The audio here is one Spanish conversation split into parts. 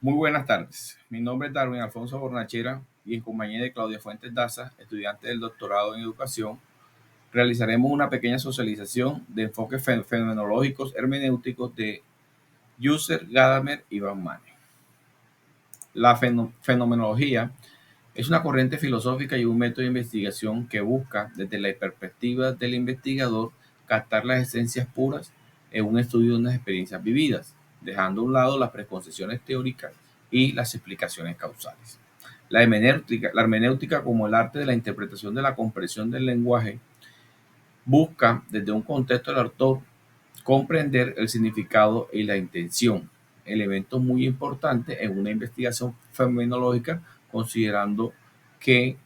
Muy buenas tardes. Mi nombre es Darwin Alfonso Bornachera y en compañía de Claudia Fuentes Daza, estudiante del doctorado en educación, realizaremos una pequeña socialización de enfoques fenomenológicos hermenéuticos de Husserl, Gadamer y Van Manen. La fenomenología es una corriente filosófica y un método de investigación que busca, desde la perspectiva del investigador, captar las esencias puras en un estudio de unas experiencias vividas, dejando a un lado las preconcepciones teóricas y las explicaciones causales. La hermenéutica como el arte de la interpretación de la comprensión del lenguaje busca, desde un contexto del autor, comprender el significado y la intención, elementos muy importantes en una investigación fenomenológica, considerando que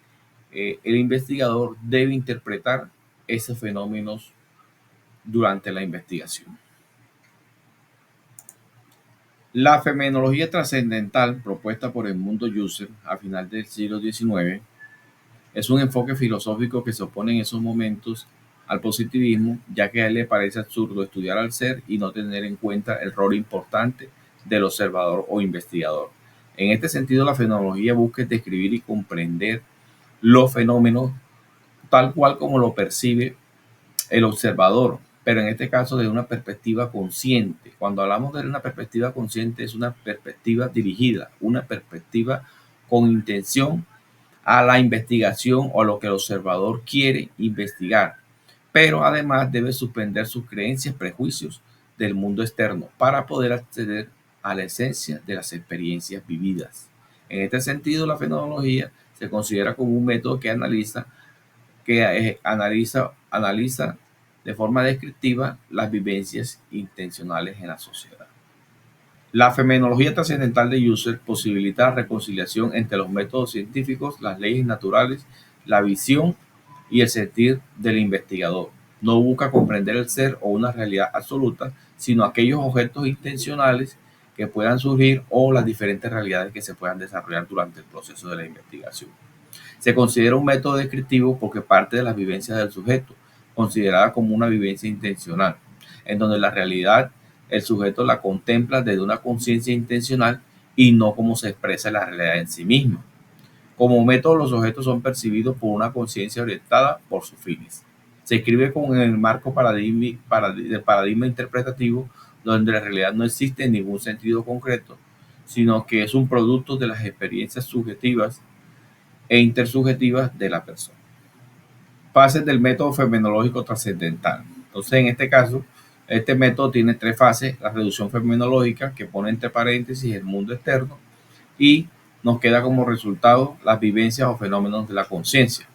el investigador debe interpretar esos fenómenos durante la investigación. La fenomenología trascendental propuesta por Edmundo Husserl a final del siglo XIX es un enfoque filosófico que se opone en esos momentos al positivismo, ya que a él le parece absurdo estudiar al ser y no tener en cuenta el rol importante del observador o investigador. En este sentido, la fenomenología busca describir y comprender los fenómenos tal cual como lo percibe el observador, pero en este caso desde una perspectiva consciente. Cuando hablamos de una perspectiva consciente, es una perspectiva dirigida, una perspectiva con intención a la investigación o a lo que el observador quiere investigar, pero además debe suspender sus creencias, prejuicios del mundo externo para poder acceder a la esencia de las experiencias vividas. En este sentido, la fenomenología se considera como un método que analiza de forma descriptiva las vivencias intencionales en la sociedad. La fenomenología trascendental de Husserl posibilita la reconciliación entre los métodos científicos, las leyes naturales, la visión y el sentir del investigador. No busca comprender el ser o una realidad absoluta, sino aquellos objetos intencionales que puedan surgir o las diferentes realidades que se puedan desarrollar durante el proceso de la investigación. Se considera un método descriptivo porque parte de las vivencias del sujeto, considerada como una vivencia intencional, en donde la realidad el sujeto la contempla desde una conciencia intencional y no como se expresa la realidad en sí misma. Como método, los objetos son percibidos por una conciencia orientada por sus fines. Se escribe con el marco del paradigma interpretativo, donde la realidad no existe en ningún sentido concreto, sino que es un producto de las experiencias subjetivas e intersubjetivas de la persona. Fases del método fenomenológico trascendental. Entonces, en este caso, este método tiene tres fases: la reducción fenomenológica, que pone entre paréntesis el mundo externo, y nos queda como resultado las vivencias o fenómenos de la conciencia.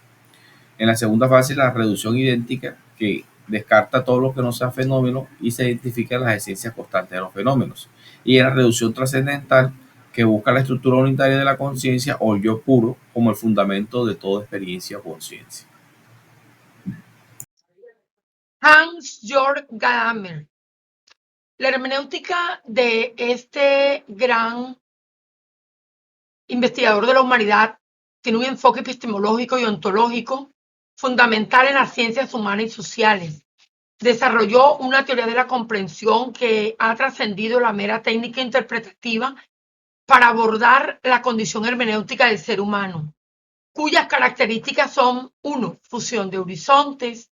En la segunda fase, la reducción idéntica, que descarta todo lo que no sea fenómeno y se identifica las esencias constantes de los fenómenos. Y en la reducción trascendental, que busca la estructura unitaria de la conciencia o el yo puro como el fundamento de toda experiencia o conciencia. Hans-Georg Gadamer. La hermenéutica de este gran investigador de la humanidad tiene un enfoque epistemológico y ontológico fundamental en las ciencias humanas y sociales. Desarrolló una teoría de la comprensión que ha trascendido la mera técnica interpretativa para abordar la condición hermenéutica del ser humano, cuyas características son: 1. Fusión de horizontes;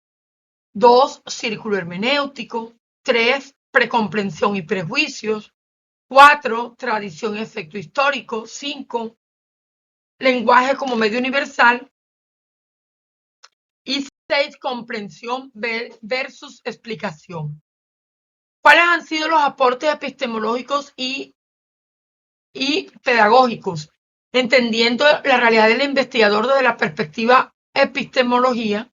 2. Círculo hermenéutico; 3. Precomprensión y prejuicios; 4. Tradición y efecto histórico; 5. Lenguaje como medio universal; y 6. Comprensión versus explicación. ¿Cuáles han sido los aportes epistemológicos y pedagógicos? Entendiendo la realidad del investigador desde la perspectiva epistemología,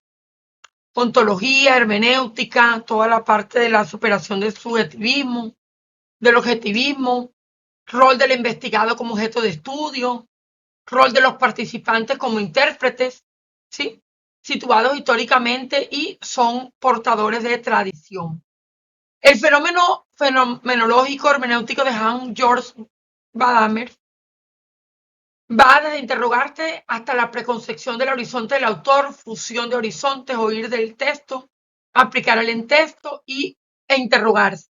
ontología, hermenéutica, toda la parte de la superación del subjetivismo, del objetivismo, rol del investigado como objeto de estudio, rol de los participantes como intérpretes, ¿sí?, situados históricamente y son portadores de tradición. El fenómeno fenomenológico hermenéutico de Hans-Georg Gadamer va desde interrogarte hasta la preconcepción del horizonte del autor, fusión de horizontes, oír del texto, aplicar el texto e interrogarse.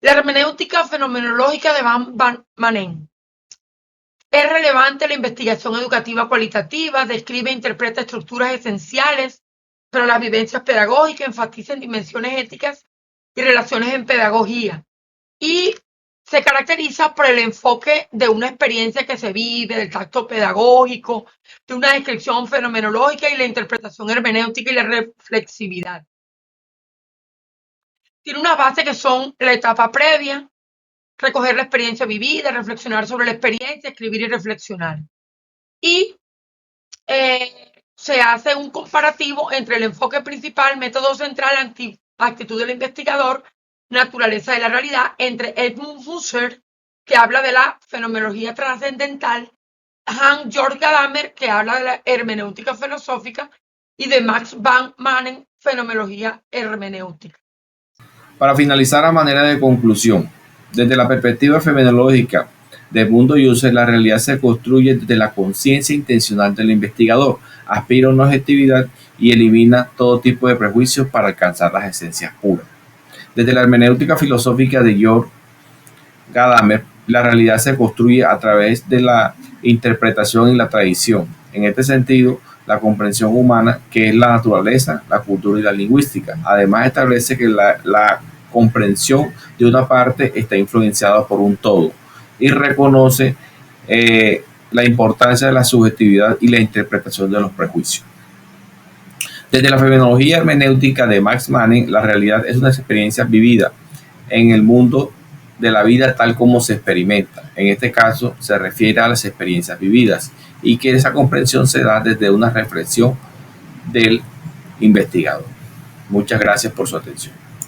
La hermenéutica fenomenológica de Van Manen. Es relevante la investigación educativa cualitativa, describe e interpreta estructuras esenciales para las vivencias pedagógicas, enfatiza en dimensiones éticas y relaciones en pedagogía. Y se caracteriza por el enfoque de una experiencia que se vive, del tacto pedagógico, de una descripción fenomenológica y la interpretación hermenéutica y la reflexividad. Tiene una base que son la etapa previa, recoger la experiencia vivida, reflexionar sobre la experiencia, escribir y reflexionar. Y se hace un comparativo entre el enfoque principal, método central, actitud del investigador, naturaleza de la realidad, entre Edmund Husserl, que habla de la fenomenología trascendental, Hans-Georg Gadamer, que habla de la hermenéutica filosófica, y de Max van Manen, fenomenología hermenéutica. Para finalizar, a manera de conclusión, desde la perspectiva fenomenológica de Mundo Husserl, la realidad se construye desde la conciencia intencional del investigador, aspira a una objetividad y elimina todo tipo de prejuicios para alcanzar las esencias puras. Desde la hermenéutica filosófica de Georg Gadamer, la realidad se construye a través de la interpretación y la tradición. En este sentido, la comprensión humana, que es la naturaleza, la cultura y la lingüística. Además, establece que la comprensión de una parte está influenciada por un todo y reconoce la importancia de la subjetividad y la interpretación de los prejuicios. Desde la fenomenología hermenéutica de Max Manning, la realidad es una experiencia vivida en el mundo de la vida tal como se experimenta. En este caso se refiere a las experiencias vividas y que esa comprensión se da desde una reflexión del investigador. Muchas gracias por su atención.